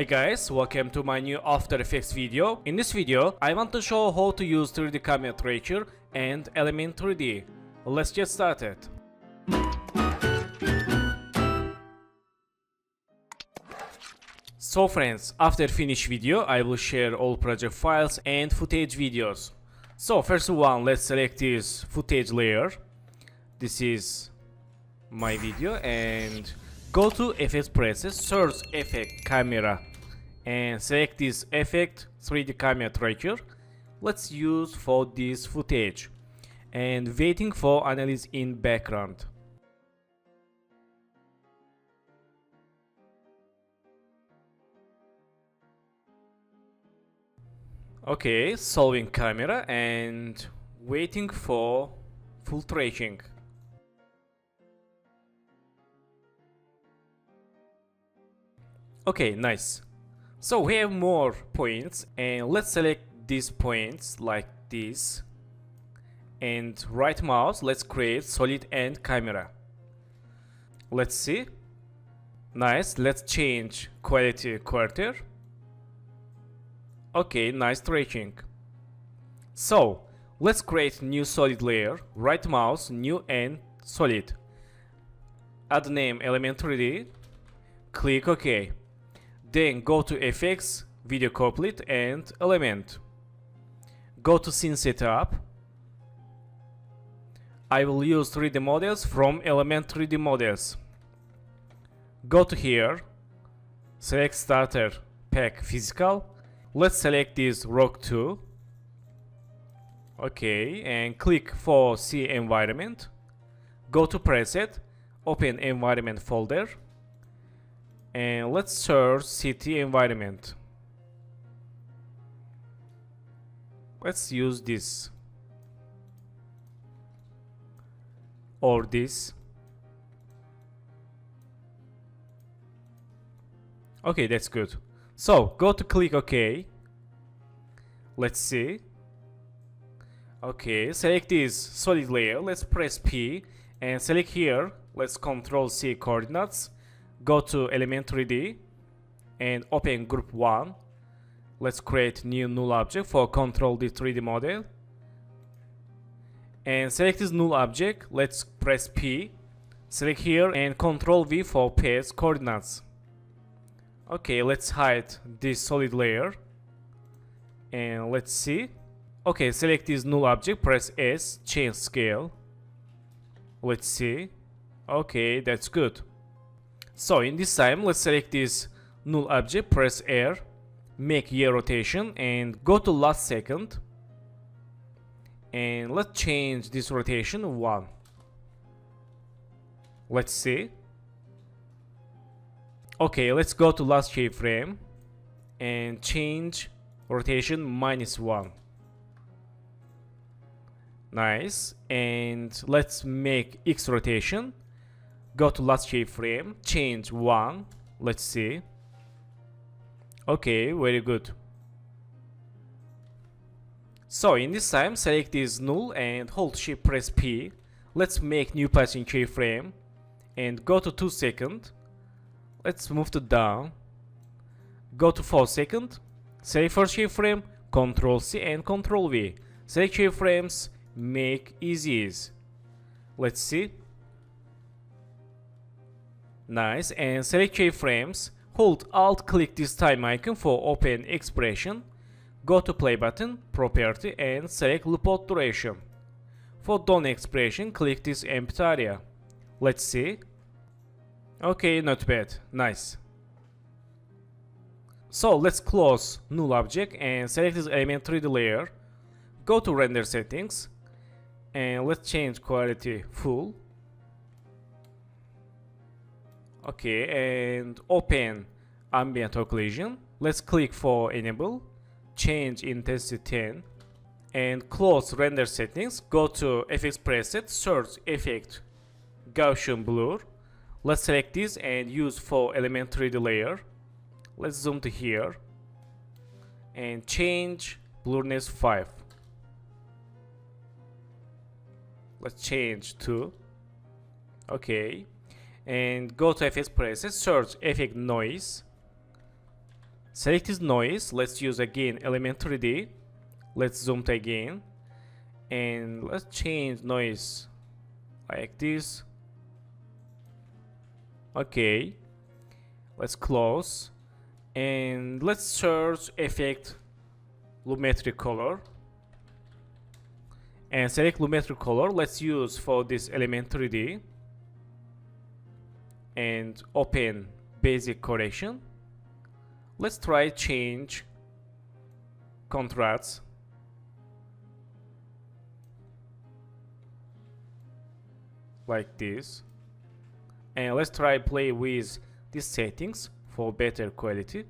Hi guys, welcome to my new After Effects video. In this video, I want to show how to use 3D camera tracer and Element 3D. Let's get started. So friends, after finish video, I will share all project files and footage videos. So first one, let's select this footage layer. This is my video and go to effects presets, search effect camera and select this effect 3D camera tracer. Let's use for this footage and waiting for analyze in background. Okay, solving camera and waiting for full tracing. Okay, nice. So we have more points and let's select these points like this and right mouse, let's create solid end camera. Let's see. Nice, let's change quality quarter. Okay, nice tracing. So let's create new solid layer, right mouse, new and solid. Add name element 3D, click OK. Then go to effects, video couplet and element. Go to scene setup. I will use 3D models from element 3D models. Go to here, select starter pack physical. Let's select this rock 2. Okay, and click for C environment. Go to preset, open environment folder. And let's search city environment. Let's use this or this. Okay, that's good. So go to click OK. Let's see. Okay, select this solid layer. Let's press P and select here. Let's Control C coordinates. Go to element 3D and open group 1. Let's create new null object for control the 3D model. And select this null object. Let's press P. Select here and Control V for paste coordinates. Okay, let's hide this solid layer. And let's see. Okay, select this null object, press S, change scale. Let's see. Okay, that's good. So in this time, let's select this null object, press R, make year rotation and go to last second. And let's change this rotation 1. Let's see. Okay, let's go to last keyframe and change rotation -1. Nice. And let's make X rotation. Go to last keyframe, change 1. Let's see. Okay, very good. So in this time, select this null and hold shift press P. Let's make new patching keyframe and go to 2 seconds. Let's move to down. Go to 4 seconds. Select first keyframe, Ctrl C and Ctrl V. Select keyframes, make ease. Let's see. Nice, and select keyframes, hold Alt click this time icon for open expression, go to play button, property and select loop out duration. For done expression, click this empty area. Let's see. Okay, not bad, nice. So let's close null object and select this element 3D layer, go to render settings and let's change quality full. Okay, and open ambient occlusion. Let's click for enable, change intensity 10 and close render settings. Go to effects preset, search effect Gaussian blur. Let's select this and use for element 3D layer. Let's zoom to here and change blurriness 5. Let's change to okay. And go to effects preset, search effect noise Select this noise. Let's use again element 3D. Let's zoom it again. And let's change noise like this. Okay. Let's close. And let's search effect lumetri color. And select lumetri color. Let's use for this element 3D. And open basic correction. Let's try change contrast. Like this. And let's try play with these settings for better quality.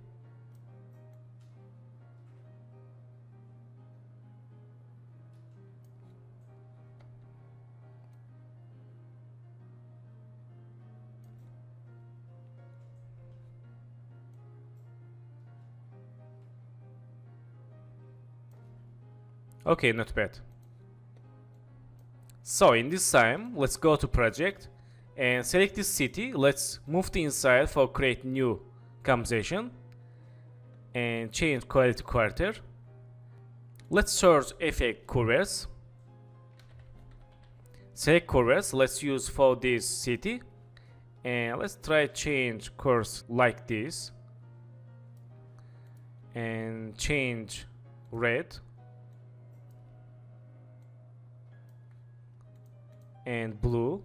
Okay, not bad. So in this time, let's go to project and select this city. Let's move to inside for create new composition and change quality quarter. Let's search effect curves. Select curves. Let's use for this city and let's try change course like this and change red and blue.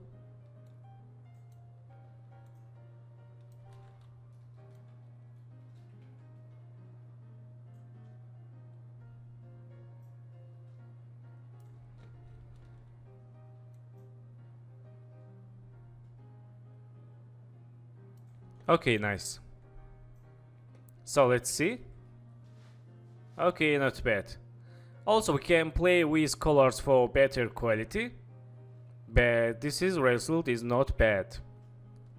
Okay, nice. So let's see. Okay, not bad. Also, we can play with colors for better quality, but this result is not bad.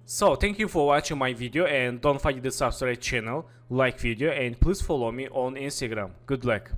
So thank you for watching my video, and don't forget to subscribe channel, like video, and please follow me on Instagram. Good luck.